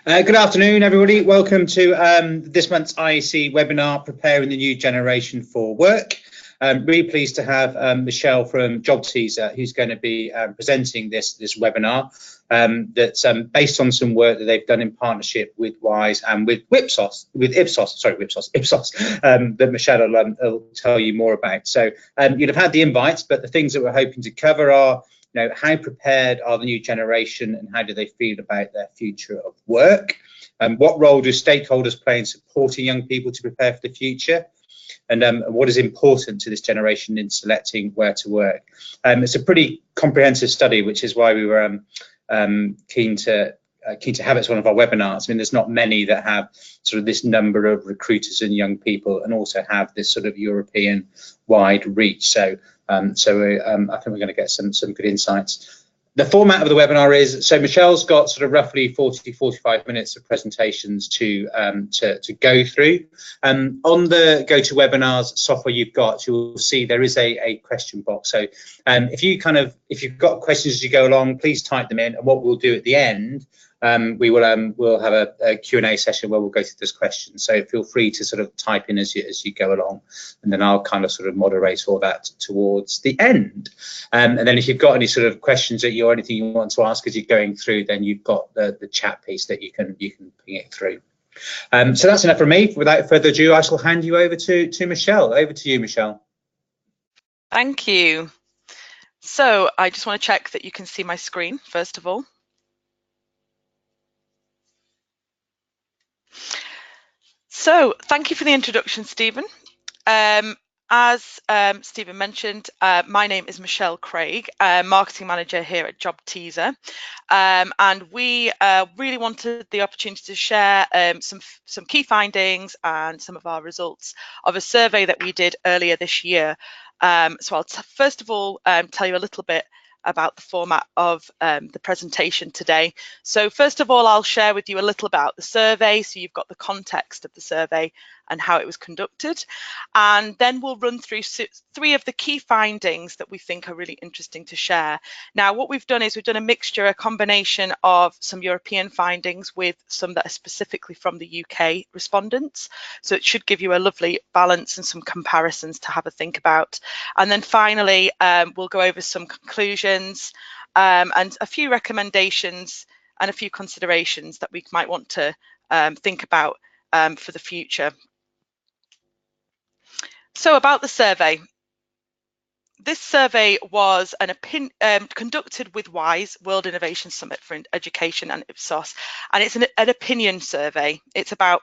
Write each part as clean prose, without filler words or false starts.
Good afternoon, everybody. Welcome to this month's ISE webinar, Preparing the New Generation for Work. Really pleased to have Michelle from JobTeaser, who's going to be presenting this webinar that's based on some work that they've done in partnership with WISE and with Ipsos, that Michelle will tell you more about. So you'd have had the invites, but the things that we're hoping to cover are, how prepared are the new generation and how do they feel about their future of work? What role do stakeholders play in supporting young people to prepare for the future? And what is important to this generation in selecting where to work? It's a pretty comprehensive study, which is why we were keen to have it as one of our webinars. I mean, there's not many that have sort of this number of recruiters and young people and also have this sort of European wide reach. So I think we're going to get some good insights. The format of the webinar is, so Michelle's got sort of roughly 45 minutes of presentations to go through. On the GoToWebinars software you've got, you'll see there is a question box. So if you've got questions as you go along, please type them in, and what we'll do at the end, we'll have a Q&A session where we'll go through those questions. So feel free to sort of type in as you go along, and then I'll kind of sort of moderate all that towards the end. And then if you've got any sort of questions or anything you want to ask as you're going through, then you've got the chat piece that you can ping it through. So that's enough from me. Without further ado, I shall hand you over to Michelle. Over to you, Michelle. Thank you. So I just want to check that you can see my screen, first of all. So thank you for the introduction, Stephen. As Stephen mentioned, my name is Michelle Craig, Marketing Manager here at JobTeaser, and we really wanted the opportunity to share some key findings and some of our results of a survey that we did earlier this year. So I'll first of all tell you a little bit about the format of the presentation today. So first of all, I'll share with you a little about the survey, so you've got the context of the survey and how it was conducted. And then we'll run through three of the key findings that we think are really interesting to share. Now, what we've done is we've done a mixture, a combination of some European findings with some that are specifically from the UK respondents. So it should give you a lovely balance and some comparisons to have a think about. And then finally, we'll go over some conclusions and a few recommendations and a few considerations that we might want to think about for the future. So about the survey. This survey was conducted with WISE, World Innovation Summit for Education, and Ipsos, and it's an opinion survey. It's about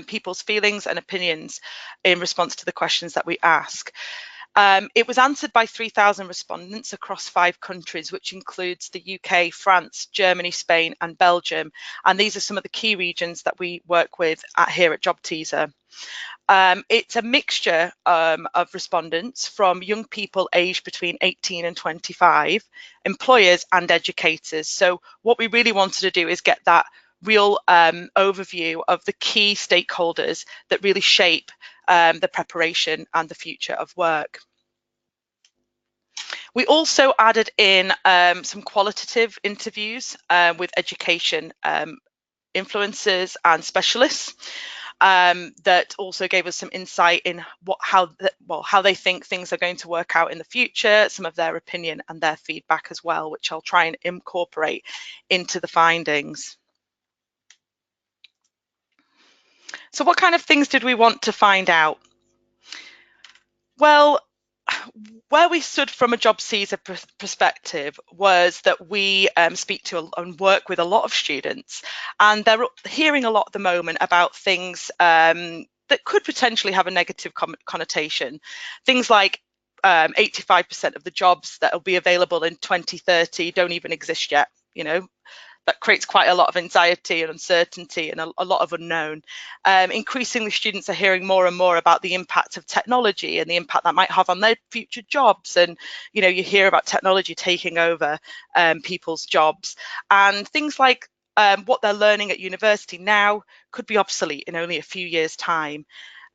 people's feelings and opinions in response to the questions that we ask. It was answered by 3,000 respondents across 5 countries, which includes the UK, France, Germany, Spain, and Belgium. And these are some of the key regions that we work with here at JobTeaser. It's a mixture of respondents from young people aged between 18 and 25, employers and educators. So what we really wanted to do is get that real overview of the key stakeholders that really shape the preparation and the future of work. We also added in some qualitative interviews with education influencers and specialists that also gave us some insight in how they think things are going to work out in the future, some of their opinion and their feedback as well, which I'll try and incorporate into the findings. So what kind of things did we want to find out? Well, where we stood from a JobTeaser perspective was that we speak to and work with a lot of students, and they're hearing a lot at the moment about things that could potentially have a negative connotation. Things like 85% of the jobs that will be available in 2030 don't even exist yet, That creates quite a lot of anxiety and uncertainty and a lot of unknown. Increasingly, students are hearing more and more about the impact of technology and the impact that might have on their future jobs. And, you hear about technology taking over people's jobs, and things like what they're learning at university now could be obsolete in only a few years' time.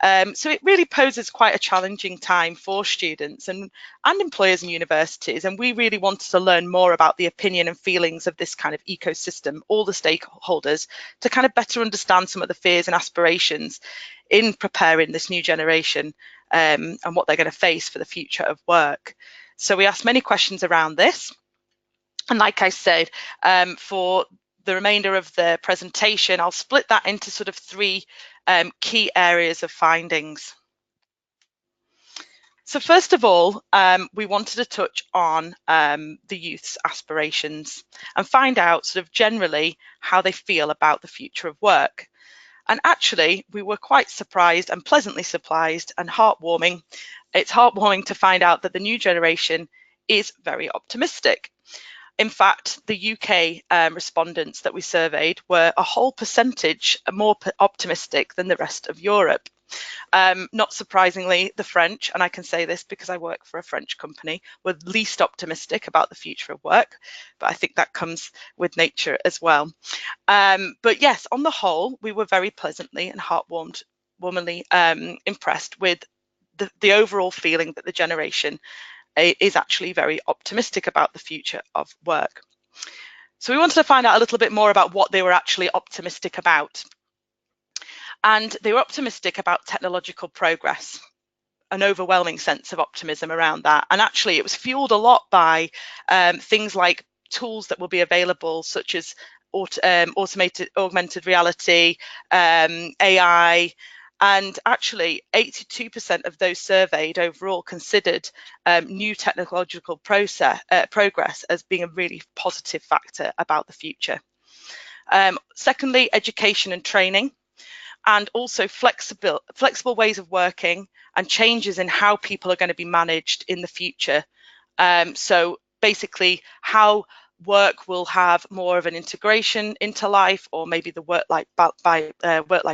So it really poses quite a challenging time for students and employers and universities. And we really wanted to learn more about the opinion and feelings of this kind of ecosystem, all the stakeholders, to kind of better understand some of the fears and aspirations in preparing this new generation and what they're going to face for the future of work. So we asked many questions around this. And like I said, for the remainder of the presentation, I'll split that into sort of three key areas of findings. So first of all, we wanted to touch on the youth's aspirations and find out sort of generally how they feel about the future of work. And actually, we were quite surprised and pleasantly surprised and heartwarming. It's heartwarming to find out that the new generation is very optimistic. In fact, the UK respondents that we surveyed were a whole percentage more optimistic than the rest of Europe. Not surprisingly, the French, and I can say this because I work for a French company, were least optimistic about the future of work, but I think that comes with nature as well. But yes, on the whole, we were very pleasantly and heartwarmingly impressed with the overall feeling that the generation is actually very optimistic about the future of work. So we wanted to find out a little bit more about what they were actually optimistic about. And they were optimistic about technological progress, an overwhelming sense of optimism around that. And actually, it was fueled a lot by things like tools that will be available, such as augmented reality, AI, and actually 82% of those surveyed overall considered new technological progress as being a really positive factor about the future. Secondly, education and training, and also flexible ways of working and changes in how people are going to be managed in the future. So basically how work will have more of an integration into life, or maybe the work-life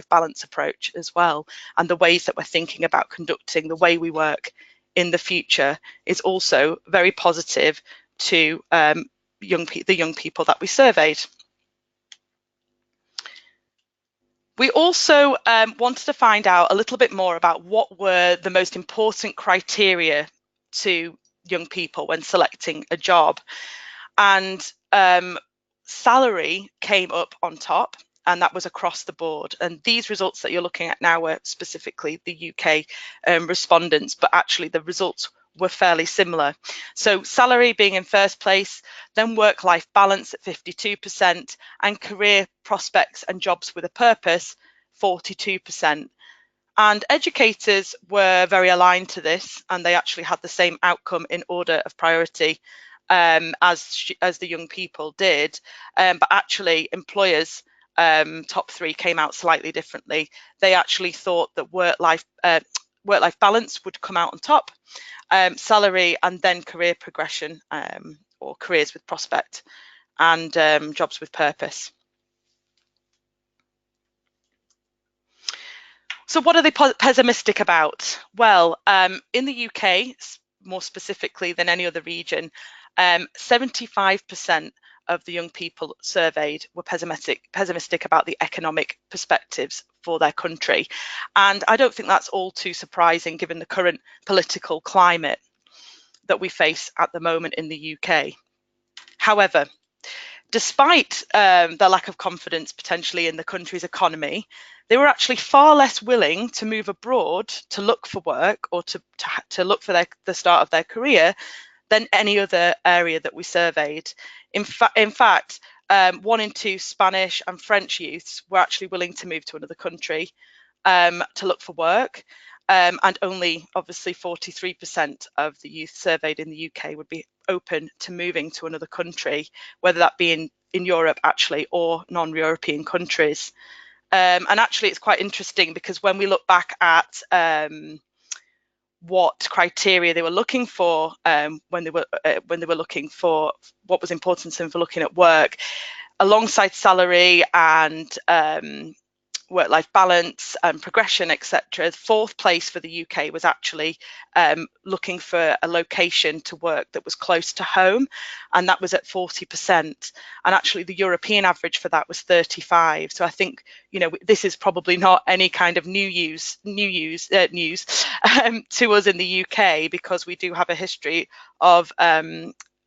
balance approach as well, and the ways that we're thinking about conducting the way we work in the future is also very positive to the young people that we surveyed. We also wanted to find out a little bit more about what were the most important criteria to young people when selecting a job. And salary came up on top, and that was across the board. And these results that you're looking at now were specifically the UK respondents, but actually the results were fairly similar. So salary being in first place, then work-life balance at 52%, and career prospects and jobs with a purpose, 42%. And educators were very aligned to this, and they actually had the same outcome in order of priority as the young people did. But actually employers, top three, came out slightly differently. They actually thought that work-life balance would come out on top, salary, and then career progression, or careers with prospect, and jobs with purpose. So what are they pessimistic about? Well, in the UK, more specifically than any other region, 75% of the young people surveyed were pessimistic about the economic perspectives for their country. And I don't think that's all too surprising given the current political climate that we face at the moment in the UK. However, despite their lack of confidence potentially in the country's economy, they were actually far less willing to move abroad to look for work, or to look for the start of their career, than any other area that we surveyed. In fact, 1 in 2 Spanish and French youths were actually willing to move to another country to look for work. And only obviously 43% of the youth surveyed in the UK would be open to moving to another country, whether that be in Europe actually, or non-European countries. And actually it's quite interesting, because when we look back at what criteria they were looking for when they were looking for what was important to them for looking at work, alongside salary and work-life balance and progression, etc. Fourth place for the UK was actually looking for a location to work that was close to home, and that was at 40%. And actually the European average for that was 35. So I think, you know, this is probably not any kind of news to us in the UK, because we do have a history of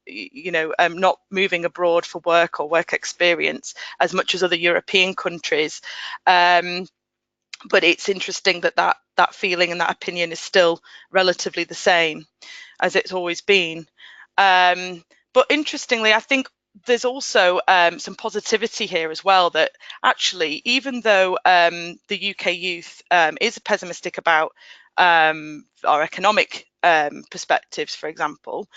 not moving abroad for work or work experience as much as other European countries. But it's interesting that that feeling and that opinion is still relatively the same as it's always been. But interestingly, I think there's also some positivity here as well, that actually, even though the UK youth is pessimistic about our economic perspectives, for example,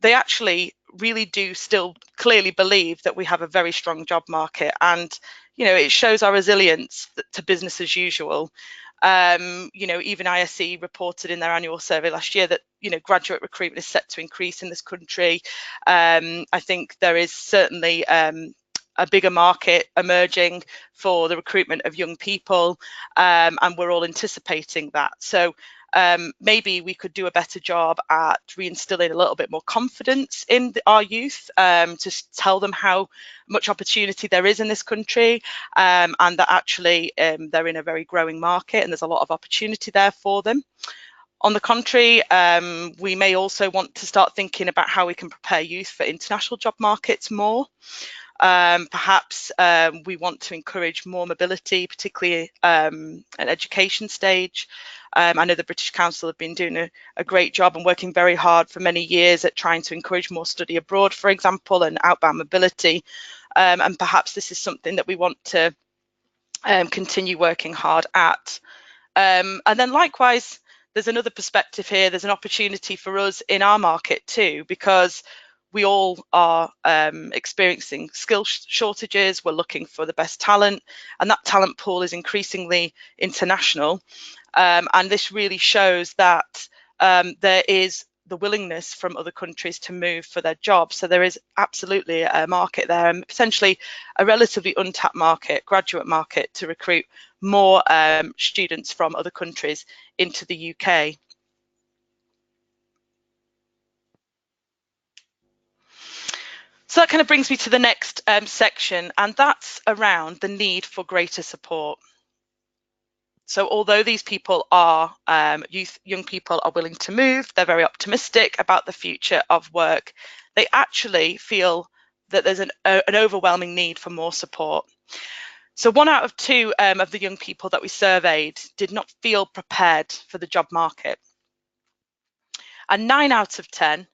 they actually really do still clearly believe that we have a very strong job market, and you know, it shows our resilience to business as usual. You know, even ISE reported in their annual survey last year that, you know, graduate recruitment is set to increase in this country. I think there is certainly a bigger market emerging for the recruitment of young people, and we're all anticipating that. So maybe we could do a better job at reinstilling a little bit more confidence in our youth, to tell them how much opportunity there is in this country, and that actually they're in a very growing market and there's a lot of opportunity there for them. On the contrary, we may also want to start thinking about how we can prepare youth for international job markets more. Perhaps we want to encourage more mobility, particularly at education stage. I know the British Council have been doing a great job and working very hard for many years at trying to encourage more study abroad, for example, and outbound mobility. And perhaps this is something that we want to continue working hard at. And then likewise, there's another perspective here. There's an opportunity for us in our market too, because we all are experiencing skill shortages. We're looking for the best talent, and that talent pool is increasingly international. And this really shows that there is the willingness from other countries to move for their jobs. So there is absolutely a market there, and potentially a relatively untapped market, graduate market, to recruit more students from other countries into the UK. So that kind of brings me to the next section, and that's around the need for greater support. So although these people are young people are willing to move, they're very optimistic about the future of work, they actually feel that there's an overwhelming need for more support. So 1 out of 2 of the young people that we surveyed did not feel prepared for the job market. And 9 out of 10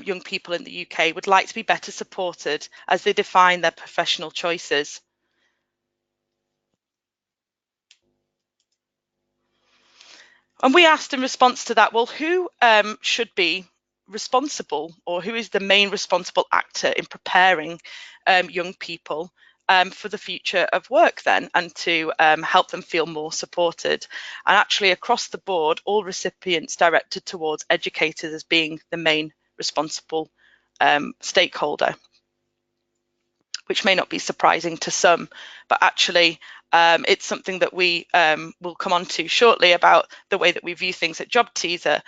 young people in the UK would like to be better supported as they define their professional choices. And we asked in response to that, well, who should be responsible, or who is the main responsible actor in preparing young people for the future of work then, and to help them feel more supported? And actually across the board, all recipients directed towards educators as being the main responsible stakeholder, which may not be surprising to some, but actually it's something that we will come on to shortly about the way that we view things at JobTeaser.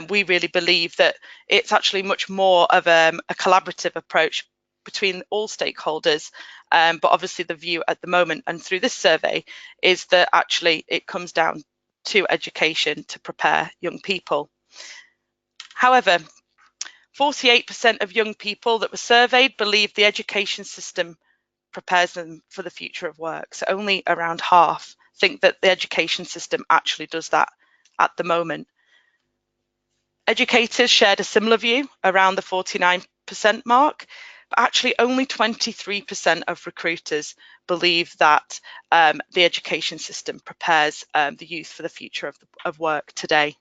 We really believe that it's actually much more of a collaborative approach between all stakeholders, but obviously the view at the moment and through this survey is that actually it comes down to education to prepare young people. However, 48% of young people that were surveyed believe the education system prepares them for the future of work. So only around half think that the education system actually does that at the moment. Educators shared a similar view, around the 49% mark, but actually only 23% of recruiters believe that the education system prepares the youth for the future of work today.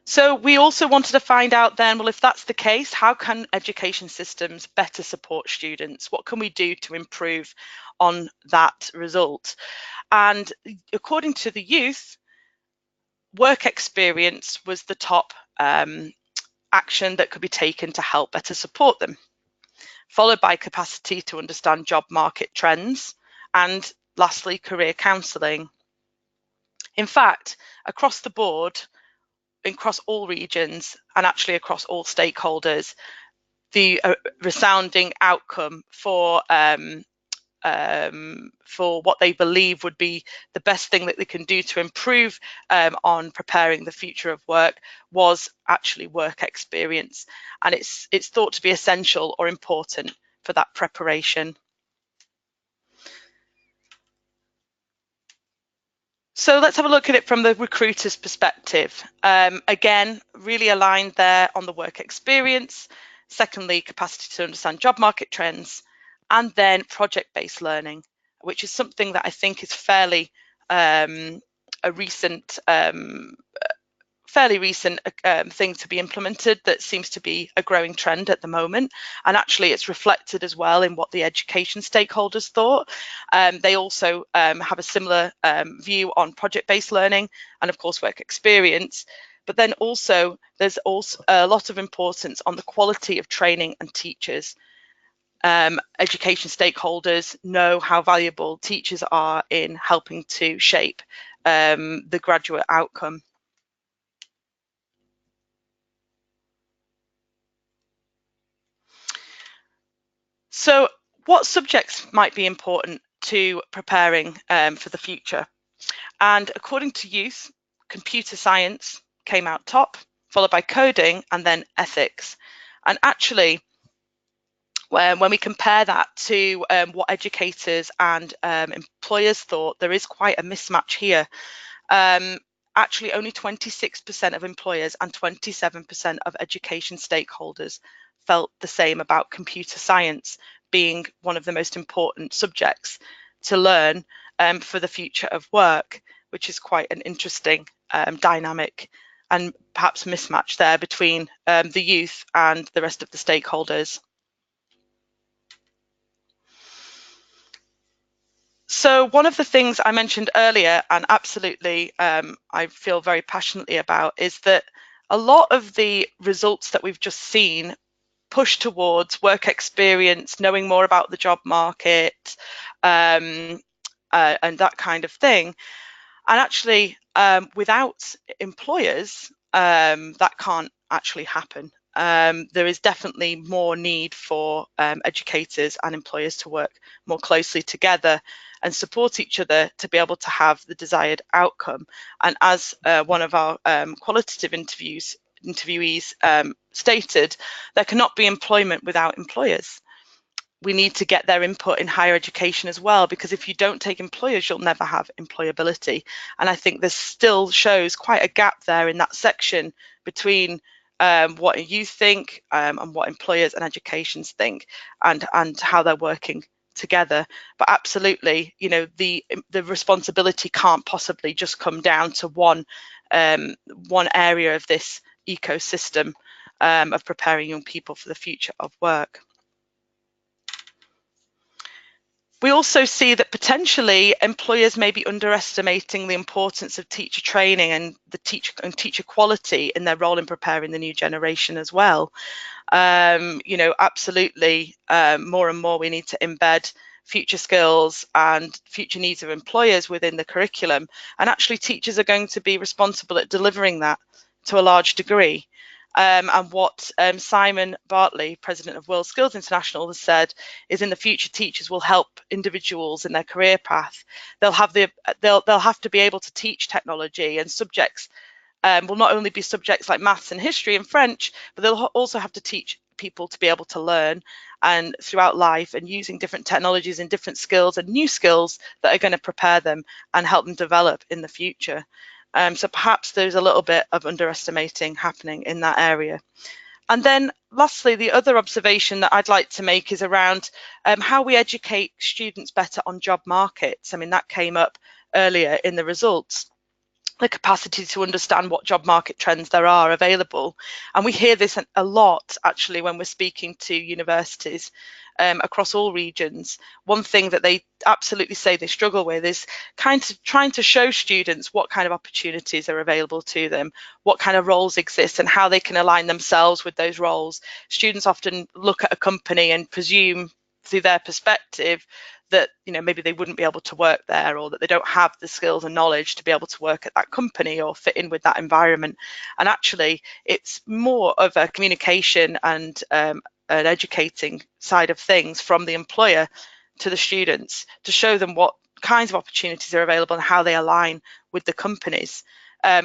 So we also wanted to find out then, well, if that's the case, how can education systems better support students? What can we do to improve on that result? And according to the youth, work experience was the top action that could be taken to help better support them. followed by capacity to understand job market trends, and lastly, career counselling. In fact, across the board, across all regions, and actually across all stakeholders, the resounding outcome for what they believe would be the best thing that they can do to improve on preparing the future of work was actually work experience, and it's thought to be essential or important for that preparation. So let's have a look at it from the recruiter's perspective. Again, really aligned there on the work experience. Secondly, capacity to understand job market trends, and then project-based learning, which is something that I think is fairly recent thing to be implemented, that seems to be a growing trend at the moment, and actually it's reflected as well in what the education stakeholders thought. They also have a similar view on project-based learning and of course work experience, but then also there's also a lot of importance on the quality of training and teachers. Education stakeholders know how valuable teachers are in helping to shape the graduate outcome. So what subjects might be important to preparing for the future? And according to youth, computer science came out top, followed by coding and then ethics. And actually, when we compare that to what educators and employers thought, there is quite a mismatch here. Actually, only 26% of employers and 27% of education stakeholders felt the same about computer science being one of the most important subjects to learn for the future of work, which is quite an interesting dynamic and perhaps mismatch there between the youth and the rest of the stakeholders. So one of the things I mentioned earlier, and absolutely I feel very passionately about, is that a lot of the results that we've just seen push towards work experience, knowing more about the job market, and that kind of thing. And actually, without employers, that can't actually happen. There is definitely more need for educators and employers to work more closely together and support each other to be able to have the desired outcome. And as one of our qualitative interviewees stated, there cannot be employment without employers. We need to get their input in higher education as well, because if you don't take employers, you'll never have employability. And I think this still shows quite a gap there in that section between what you think and what employers and educations think, and how they're working together. But absolutely, you know, the responsibility can't possibly just come down to one area of this ecosystem of preparing young people for the future of work. We also see that potentially employers may be underestimating the importance of teacher training and the teacher quality in their role in preparing the new generation as well. You know, absolutely, more and more we need to embed future skills and future needs of employers within the curriculum, and actually teachers are going to be responsible at delivering that to a large degree. And what Simon Bartley, president of World Skills International, has said is, in the future, teachers will help individuals in their career path. They'll have to be able to teach technology, and subjects will not only be subjects like maths and history and French, but they'll also have to teach people to be able to learn and throughout life, and using different technologies and different skills and new skills that are going to prepare them and help them develop in the future. So perhaps there's a little bit of underestimating happening in that area. And then lastly, the other observation that I'd like to make is around how we educate students better on job markets. I mean, that came up earlier in the results. The capacity to understand what job market trends there are available. And we hear this a lot actually when we're speaking to universities across all regions, one thing that they absolutely say they struggle with is kind of trying to show students what kind of opportunities are available to them, what kind of roles exist and how they can align themselves with those roles. Students often look at a company and presume through their perspective that maybe they wouldn't be able to work there, or that they don't have the skills and knowledge to be able to work at that company or fit in with that environment. And actually it's more of a communication and an educating side of things from the employer to the students to show them what kinds of opportunities are available and how they align with the companies.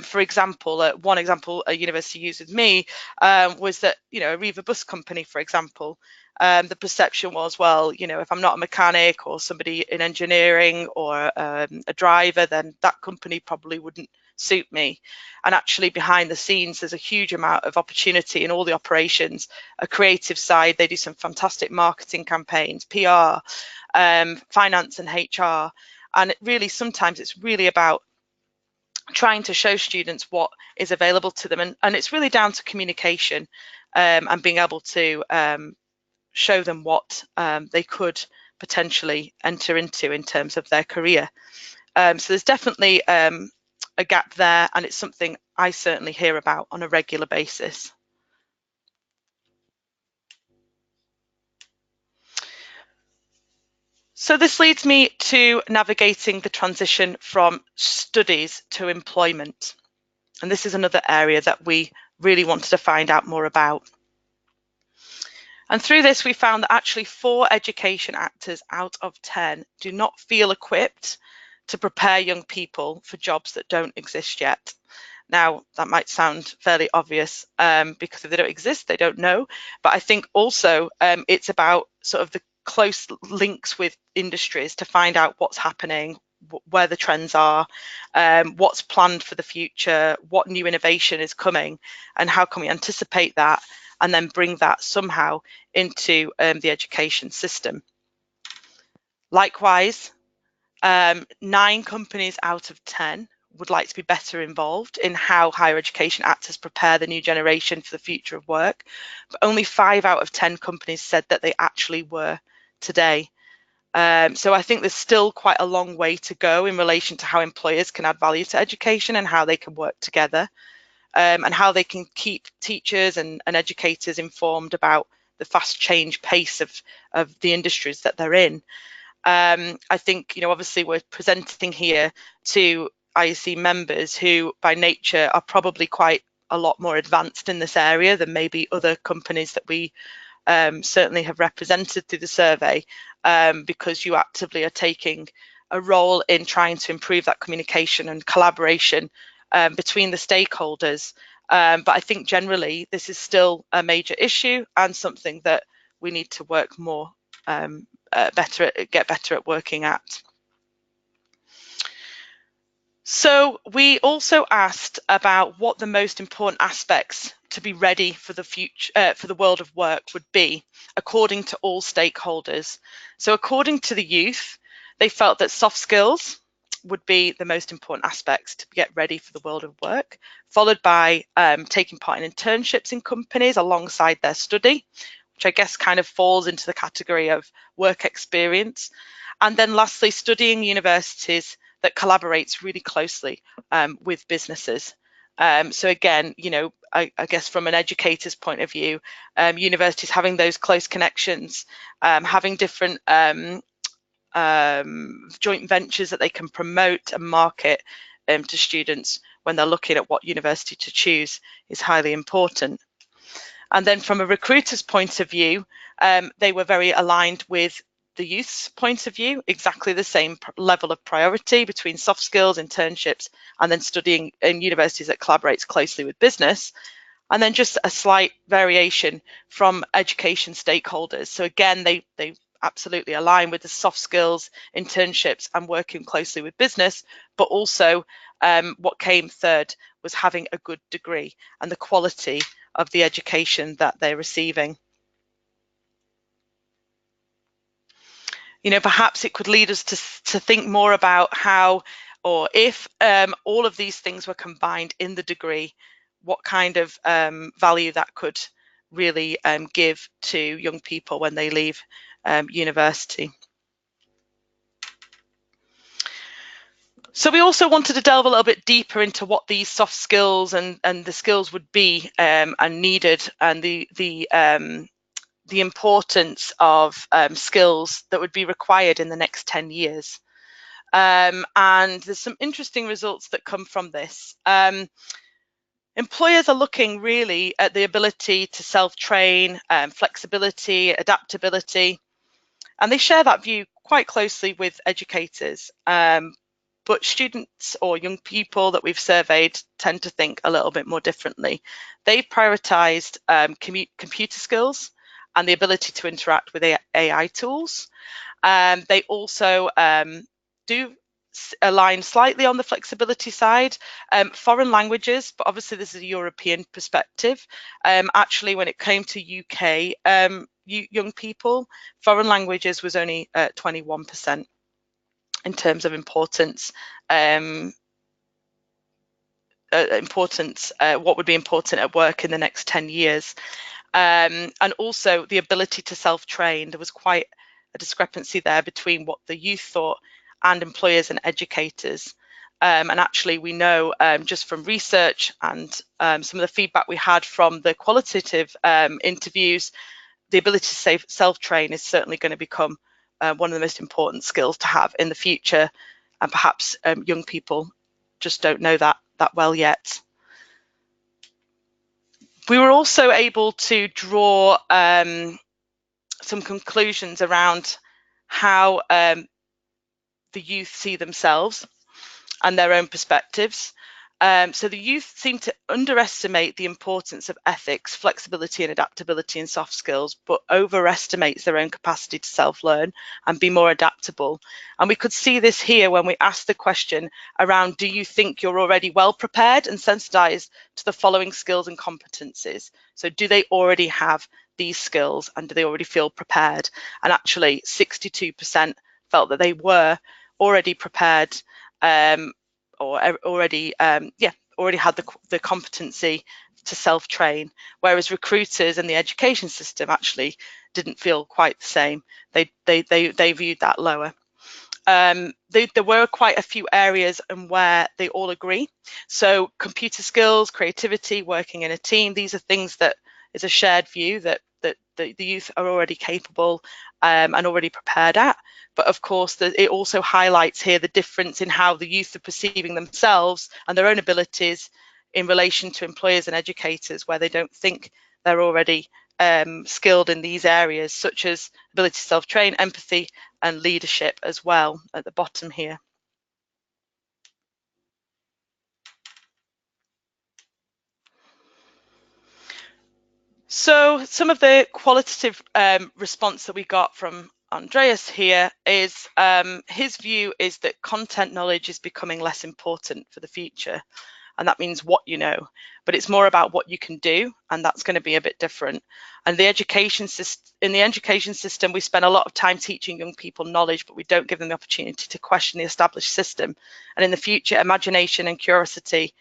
For example, one example a university used with me was that, a Riva bus company, for example, the perception was, well, if I'm not a mechanic or somebody in engineering or a driver, then that company probably wouldn't suit me. And actually behind the scenes, there's a huge amount of opportunity in all the operations, a creative side. They do some fantastic marketing campaigns, PR, finance and HR. And sometimes it's really about trying to show students what is available to them, and it's really down to communication and being able to show them what they could potentially enter into in terms of their career. So there's definitely a gap there, and it's something I certainly hear about on a regular basis. So this leads me to navigating the transition from studies to employment. And this is another area that we really wanted to find out more about. And through this, we found that actually 4 education actors out of 10 do not feel equipped to prepare young people for jobs that don't exist yet. Now, that might sound fairly obvious because if they don't exist, they don't know. But I think also it's about sort of the close links with industries to find out what's happening, where the trends are, what's planned for the future, what new innovation is coming, and how can we anticipate that and then bring that somehow into the education system. Likewise, 9 companies out of 10 would like to be better involved in how higher education actors prepare the new generation for the future of work, but only 5 out of 10 companies said that they actually were today. So I think there's still quite a long way to go in relation to how employers can add value to education and how they can work together, and how they can keep teachers and educators informed about the fast change pace of the industries that they're in. I think, obviously we're presenting here to ISE members who by nature are probably quite a lot more advanced in this area than maybe other companies that we certainly have represented through the survey, because you actively are taking a role in trying to improve that communication and collaboration between the stakeholders. But I think generally this is still a major issue and something that we need to work more get better at working at. So we also asked about what the most important aspects to be ready for the future, for the world of work would be, according to all stakeholders. So according to the youth, they felt that soft skills would be the most important aspects to get ready for the world of work, followed by taking part in internships in companies alongside their study, which I guess kind of falls into the category of work experience. And then lastly, studying universities that collaborates really closely with businesses. So again, I guess from an educator's point of view, universities having those close connections, having different joint ventures that they can promote and market to students when they're looking at what university to choose is highly important. And then from a recruiter's point of view, they were very aligned with the youth's point of view, exactly the same level of priority between soft skills, internships, and then studying in universities that collaborates closely with business. And then just a slight variation from education stakeholders. So again, they absolutely align with the soft skills, internships, and working closely with business, but also what came third was having a good degree and the quality of the education that they're receiving. Perhaps it could lead us to think more about how, or if all of these things were combined in the degree, what kind of value that could really give to young people when they leave university. So we also wanted to delve a little bit deeper into what these soft skills and the skills would be and needed, and the importance of skills that would be required in the next 10 years. And there's some interesting results that come from this. Employers are looking really at the ability to self-train, flexibility, adaptability, and they share that view quite closely with educators. But students or young people that we've surveyed tend to think a little bit more differently. They've prioritised computer skills and the ability to interact with AI tools. They also do align slightly on the flexibility side. Foreign languages, but obviously this is a European perspective. Actually, when it came to UK young people, foreign languages was only 21% in terms of importance. What would be important at work in the next 10 years. And also the ability to self-train. There was quite a discrepancy there between what the youth thought and employers and educators. And actually we know just from research and some of the feedback we had from the qualitative interviews, the ability to self-train is certainly going to become one of the most important skills to have in the future, and perhaps young people just don't know that well yet. We were also able to draw some conclusions around how the youth see themselves and their own perspectives. So the youth seem to underestimate the importance of ethics, flexibility and adaptability in soft skills, but overestimates their own capacity to self-learn and be more adaptable. And we could see this here when we asked the question around, do you think you're already well prepared and sensitized to the following skills and competencies? So do they already have these skills and do they already feel prepared? And actually 62% felt that they were already prepared or already had the competency to self-train, whereas recruiters and the education system actually didn't feel quite the same. They viewed that lower. There were quite a few areas and where they all agree. So computer skills, creativity, working in a team, these are things that is a shared view that the youth are already capable and already prepared at. But of course, it also highlights here the difference in how the youth are perceiving themselves and their own abilities in relation to employers and educators, where they don't think they're already skilled in these areas, such as ability to self-train, empathy and leadership as well at the bottom here. So some of the qualitative response that we got from Andreas here is his view is that content knowledge is becoming less important for the future. And that means what you know, but it's more about what you can do, and that's going to be a bit different. And in the education system, we spend a lot of time teaching young people knowledge, but we don't give them the opportunity to question the established system. And in the future, imagination and curiosity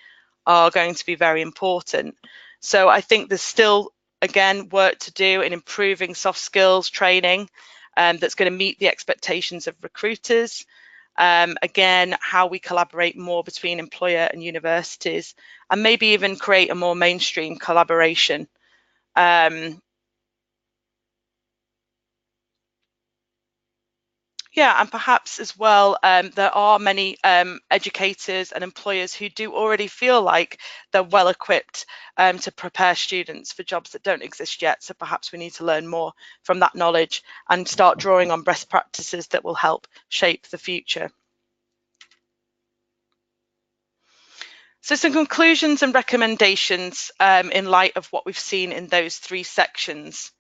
are going to be very important. So I think there's still, again, work to do in improving soft skills training that's going to meet the expectations of recruiters. Again, how we collaborate more between employer and universities, and maybe even create a more mainstream collaboration. Yeah, and perhaps as well, there are many educators and employers who do already feel like they're well equipped to prepare students for jobs that don't exist yet. So perhaps we need to learn more from that knowledge and start drawing on best practices that will help shape the future. So some conclusions and recommendations in light of what we've seen in those three sections.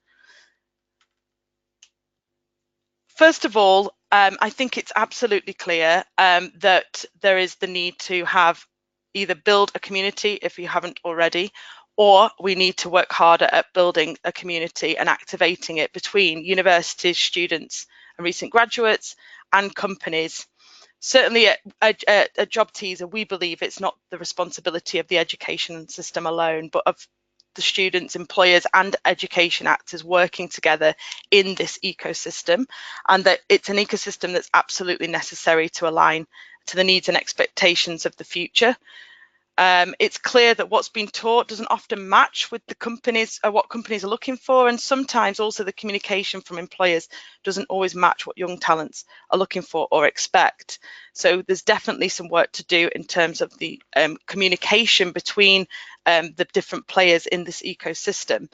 First of all, I think it's absolutely clear that there is the need to have either build a community if you haven't already, or we need to work harder at building a community and activating it between universities, students and recent graduates and companies. Certainly at JobTeaser, we believe it's not the responsibility of the education system alone, but of the students, employers and education actors working together in this ecosystem, and that it's an ecosystem that's absolutely necessary to align to the needs and expectations of the future. It's clear that what's been taught doesn't often match with the companies or what companies are looking for, and sometimes also the communication from employers doesn't always match what young talents are looking for or expect. So there's definitely some work to do in terms of the communication between the different players in this ecosystem.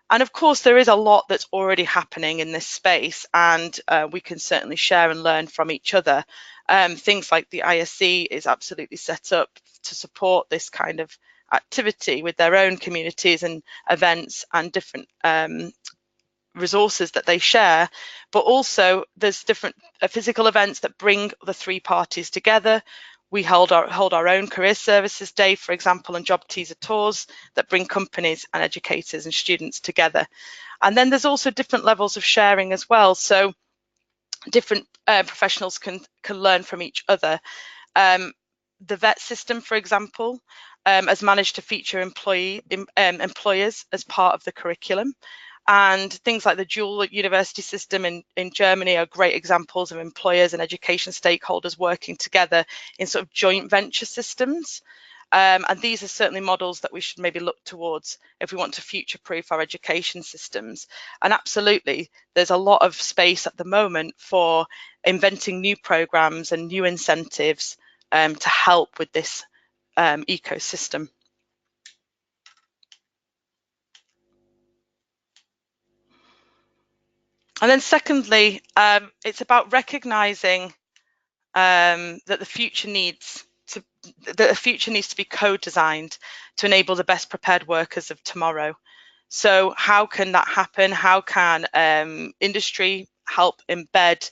And of course, there is a lot that's already happening in this space, and we can certainly share and learn from each other. Things like the ISE is absolutely set up to support this kind of activity with their own communities and events and different resources that they share, but also there's different physical events that bring the three parties together. We hold our own career services day, for example, and JobTeaser tours that bring companies and educators and students together. And then there's also different levels of sharing as well. So different professionals can learn from each other. The VET system, for example, has managed to feature employers as part of the curriculum. And things like the dual university system in Germany are great examples of employers and education stakeholders working together in sort of joint venture systems. And these are certainly models that we should maybe look towards if we want to future-proof our education systems. And absolutely, there's a lot of space at the moment for inventing new programs and new incentives to help with this ecosystem. And then secondly, it's about recognizing that the future needs to be co-designed to enable the best prepared workers of tomorrow. So how can that happen? How can industry help embed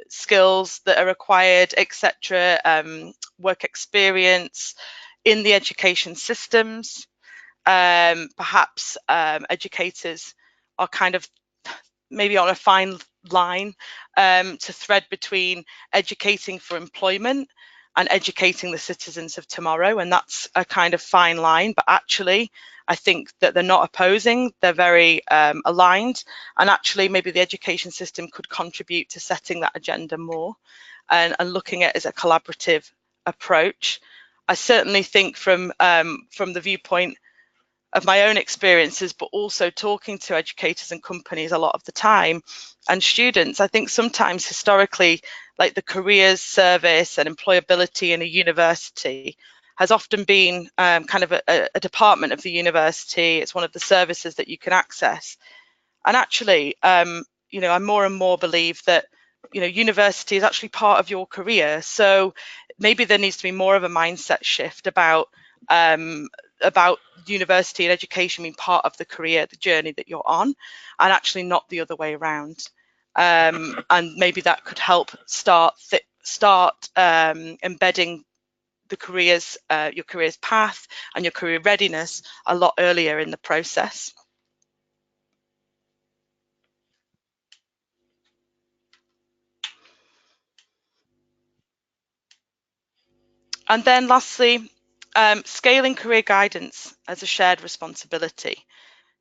skills that are required, etc., work experience in the education systems? Perhaps educators are kind of maybe on a fine line to thread between educating for employment and educating the citizens of tomorrow, and that's a kind of fine line, but actually I think that they're not opposing, they're very aligned, and actually maybe the education system could contribute to setting that agenda more and looking at it as a collaborative approach. I certainly think from the viewpoint of my own experiences, but also talking to educators and companies a lot of the time, and students, I think sometimes historically, like the careers service and employability in a university has often been kind of a department of the university. It's one of the services that you can access. And actually, you know, I more and more believe that, you know, university is actually part of your career. So maybe there needs to be more of a mindset shift about university and education being part of the career, the journey that you're on, and actually not the other way around. And maybe that could help start embedding the careers, your careers path and your career readiness a lot earlier in the process. And then lastly, scaling career guidance as a shared responsibility.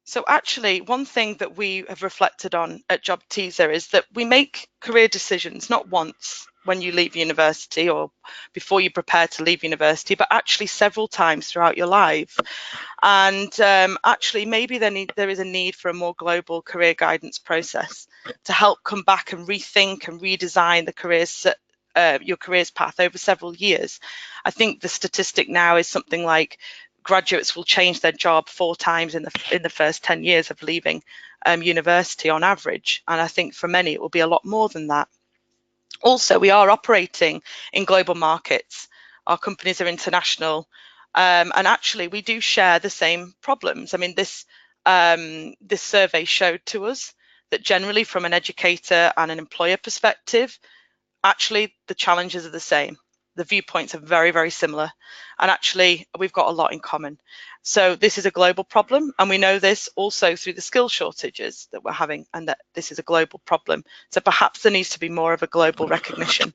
So actually, one thing that we have reflected on at JobTeaser is that we make career decisions not once when you leave university or before you prepare to leave university, but actually several times throughout your life. And actually, maybe there is a need for a more global career guidance process to help come back and rethink and redesign the careers, your careers path over several years. I think the statistic now is something like graduates will change their job 4 times in the first 10 years of leaving university on average, and I think for many it will be a lot more than that. Also, we are operating in global markets. Our companies are international, and actually we do share the same problems. I mean, this survey showed to us that generally from an educator and an employer perspective, actually the challenges are the same. The viewpoints are very, very similar, and actually we've got a lot in common. So this is a global problem, and we know this also through the skill shortages that we're having, and that this is a global problem. So perhaps there needs to be more of a global recognition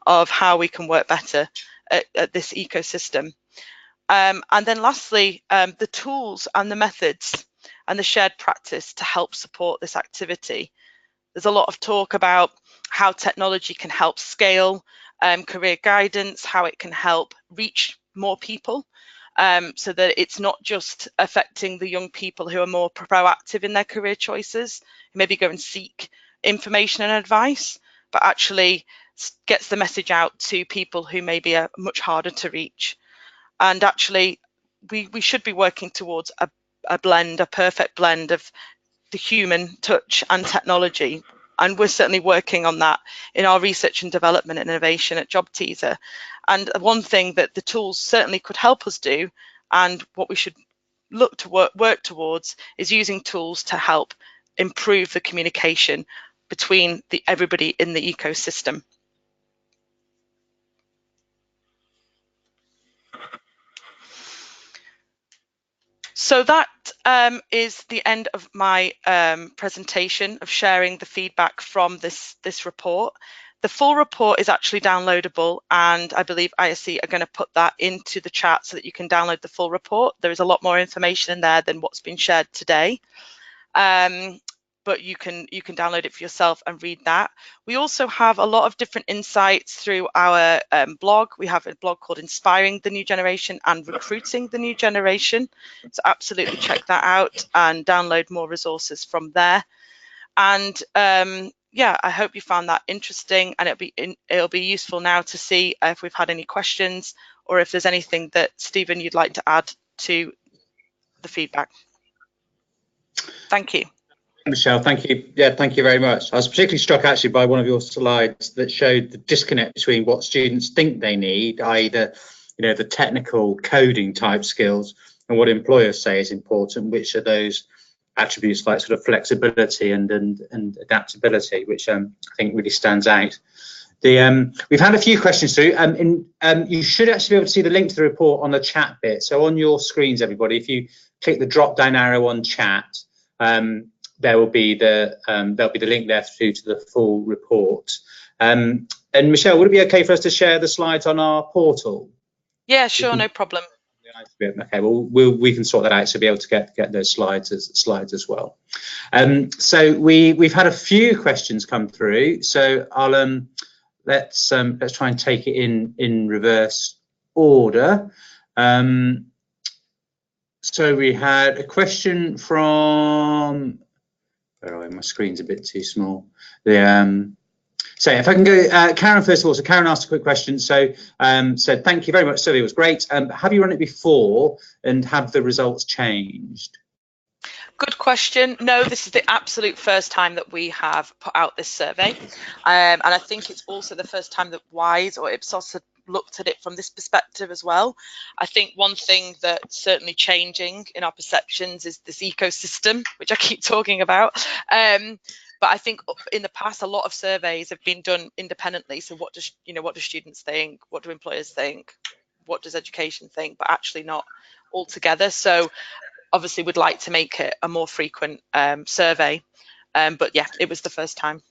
of how we can work better at this ecosystem. And then lastly, the tools and the methods and the shared practice to help support this activity. There's a lot of talk about how technology can help scale career guidance, how it can help reach more people, so that it's not just affecting the young people who are more proactive in their career choices, who maybe go and seek information and advice, but actually gets the message out to people who maybe are much harder to reach. And actually, we should be working towards a perfect blend of the human touch and technology. And we're certainly working on that in our research and development and innovation at JobTeaser. And one thing that the tools certainly could help us do, and what we should look to work towards, is using tools to help improve the communication between everybody in the ecosystem. So that is the end of my presentation of sharing the feedback from this report. The full report is actually downloadable, and I believe ISE are going to put that into the chat so that you can download the full report. There is a lot more information in there than what's been shared today. But you can download it for yourself and read that. We also have a lot of different insights through our blog. We have a blog called Inspiring the New Generation and Recruiting the New Generation. So absolutely check that out and download more resources from there. And yeah, I hope you found that interesting, and it'll be useful now to see if we've had any questions or if there's anything that Stephen you'd like to add to the feedback. Thank you. Michelle, thank you. Yeah, thank you very much. I was particularly struck actually by one of your slides that showed the disconnect between what students think they need, i.e. the technical coding type skills, and what employers say is important, which are those attributes like sort of flexibility and adaptability, which I think really stands out. We've had a few questions through. You should actually be able to see the link to the report on the chat bit. So on your screens, everybody, if you click the drop down arrow on chat, there will be there'll be the link there through to the full report. And Michelle, would it be okay for us to share the slides on our portal? Yeah, sure, no problem. Okay, well, we can sort that out, so be able to get those slides as well. So we've had a few questions come through. So I'll let's try and take it in reverse order. So we had a question from, where are we? My screen's a bit too small. So if I can go, Karen first of all. So Karen asked a quick question. So said, thank you very much, survey was great. Have you run it before, and have the results changed? Good question. No, this is the absolute first time that we have put out this survey. And I think it's also the first time that WISE or Ipsos had looked at it from this perspective as well. I think one thing that's certainly changing in our perceptions is this ecosystem, which I keep talking about. But I think in the past, a lot of surveys have been done independently. So what does students think? What do employers think? What does education think? But actually not all together. So obviously we'd like to make it a more frequent survey. But yeah, it was the first time.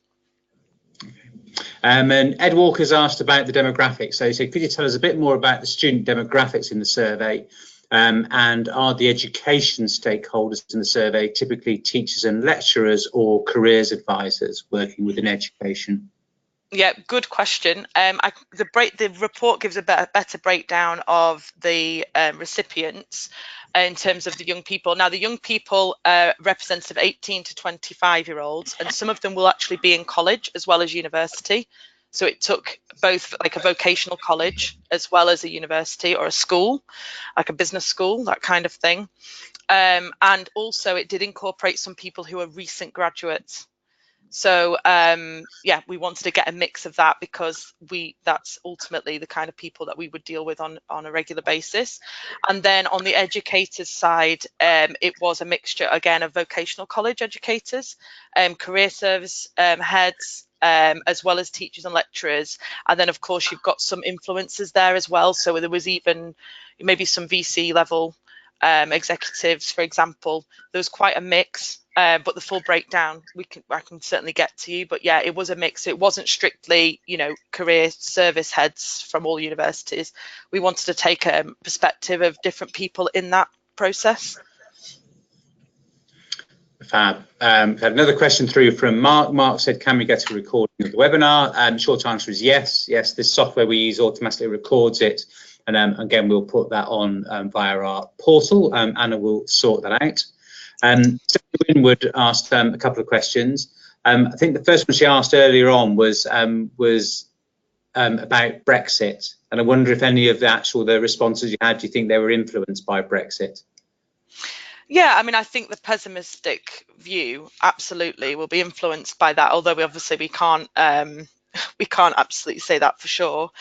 And Ed Walker's asked about the demographics. So he said, could you tell us a bit more about the student demographics in the survey? And are the education stakeholders in the survey typically teachers and lecturers or careers advisors working within education? Yeah, good question. The report gives a better breakdown of the recipients in terms of the young people. Now, the young people are representative of 18 to 25-year-olds, and some of them will actually be in college as well as university. So it took both like a vocational college as well as a university or a school, like a business school, that kind of thing. And also it did incorporate some people who are recent graduates. So yeah, we wanted to get a mix of that because that's ultimately the kind of people that we would deal with on a regular basis. And then on the educators side, it was a mixture again of vocational college educators, career service heads, as well as teachers and lecturers. And then of course you've got some influencers there as well. So there was even maybe some VC level executives, for example. There was quite a mix. but the full breakdown I can certainly get to you. But yeah, it was a mix. It wasn't strictly, you know, career service heads from all universities. We wanted to take a perspective of different people in that process. Fab. We've had another question through from Mark. Mark said, can we get a recording of the webinar? Short answer is yes. Yes, this software we use automatically records it. And again, we'll put that on via our portal. Anna will sort that out. Stephanie Winwood asked a couple of questions. I think the first one she asked earlier on was about Brexit. And I wonder if any of the responses you had, do you think they were influenced by Brexit? Yeah, I mean, I think the pessimistic view absolutely will be influenced by that, although we can't absolutely say that for sure.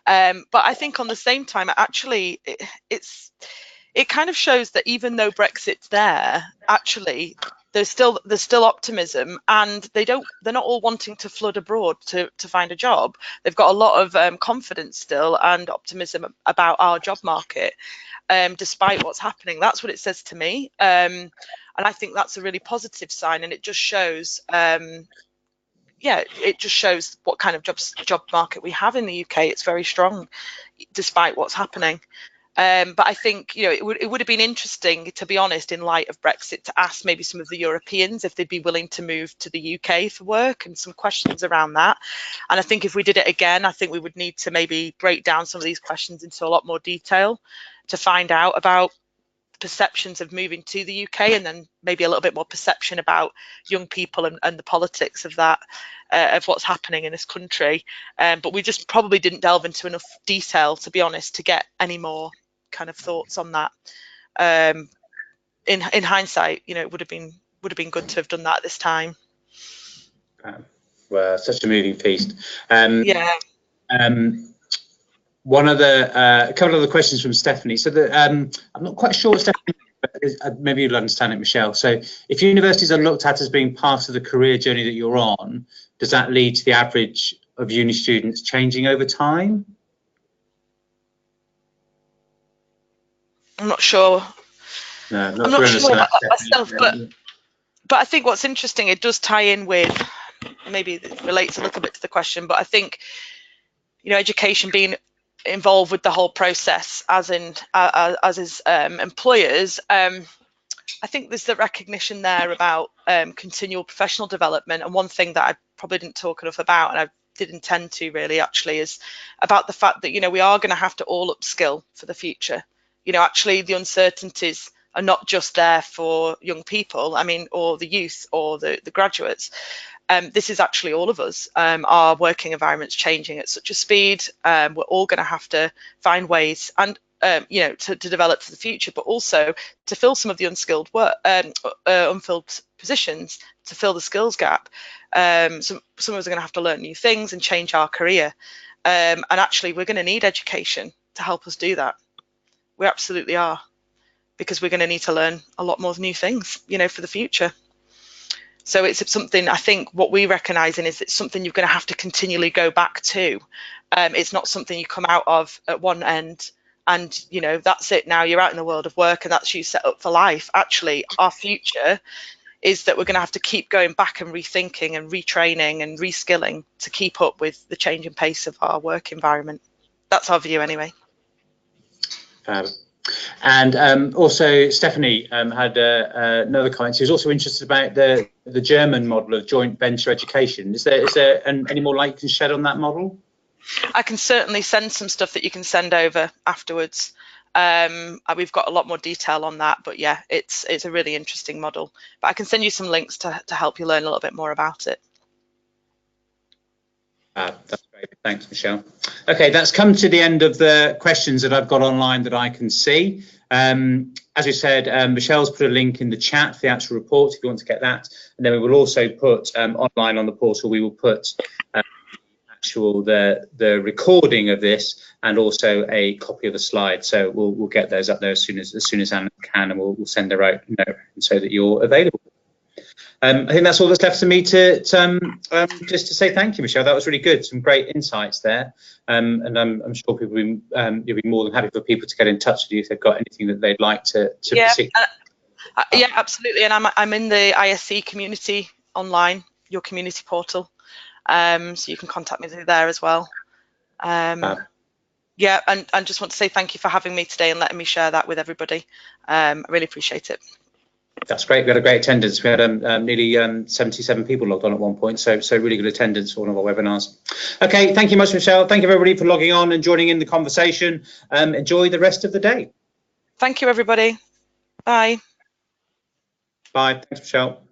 But I think on the same time, actually, it kind of shows that even though Brexit's there, actually there's still optimism, and they're not all wanting to flood abroad to find a job. They've got a lot of confidence still and optimism about our job market. Despite what's happening. That's what it says to me, and I think that's a really positive sign, and it just shows it just shows what kind of job market we have in the UK. It's very strong despite what's happening. But I think, you know, it would have been interesting, to be honest, in light of Brexit, to ask maybe some of the Europeans if they'd be willing to move to the UK for work, and some questions around that. And I think if we did it again, I think we would need to maybe break down some of these questions into a lot more detail to find out about perceptions of moving to the UK, and then maybe a little bit more perception about young people and the politics of that, of what's happening in this country. But we just probably didn't delve into enough detail, to be honest, to get any more kind of thoughts on that. In hindsight, you know, it would have been good to have done that at this time. Well, such a moving feast. Yeah. A couple of other questions from Stephanie. So I'm not quite sure, Stephanie, but maybe you'll understand it, Michelle. So if universities are looked at as being part of the career journey that you're on, does that lead to the average of uni students changing over time? I'm not sure. No, I'm not sure about that myself, but I think what's interesting, it does tie in with, maybe it relates a little bit to the question, but I think, you know, education being involved with the whole process, as is employers, I think there's the recognition there about continual professional development. And one thing that I probably didn't talk enough about, and I did intend to really actually, is about the fact that, you know, we are going to have to all upskill for the future. You know, actually the uncertainties are not just there for young people, I mean, or the youth or the graduates. This is actually all of us. Our working environment's changing at such a speed. We're all going to have to find ways and you know, to develop for the future, but also to fill some of the unskilled work, unfilled positions, to fill the skills gap. Some of us are going to have to learn new things and change our career. And actually, we're going to need education to help us do that. We absolutely are, because we're going to need to learn a lot more new things, you know, for the future. So it's something, I think what we're recognising is it's something you're going to have to continually go back to. It's not something you come out of at one end and, you know, that's it, now you're out in the world of work and that's you set up for life. Actually, our future is that we're going to have to keep going back and rethinking and retraining and reskilling to keep up with the changing pace of our work environment. That's our view anyway. And also Stephanie had another comment. She was also interested about the German model of joint venture education. Is there any more light you can shed on that model? I can certainly send some stuff that you can send over afterwards. We've got a lot more detail on that, but yeah, it's a really interesting model. But I can send you some links to help you learn a little bit more about it. That's great. Thanks, Michelle. Okay, that's come to the end of the questions that I've got online that I can see. As we said, Michelle's put a link in the chat for the actual report if you want to get that. And then we will also put online on the portal, we will put the recording of this and also a copy of the slides. So we'll get those up there as soon as Anna can, and we'll send her out so that you're available. I think that's all that's left for me to just to say thank you, Michelle. That was really good. Some great insights there, and I'm sure people you'll be more than happy for people to get in touch with you if they've got anything that they'd like to. Yeah, Yeah, absolutely. And I'm in the ISE community online, your community portal. So you can contact me through there as well. Yeah, and just want to say thank you for having me today and letting me share that with everybody. I really appreciate it. That's great. We had a great attendance. We had nearly 77 people logged on at one point, so really good attendance for one of our webinars. Okay, thank you much, Michelle. Thank you everybody for logging on and joining in the conversation. Enjoy the rest of the day. Thank you, everybody. Bye. Bye. Thanks, Michelle.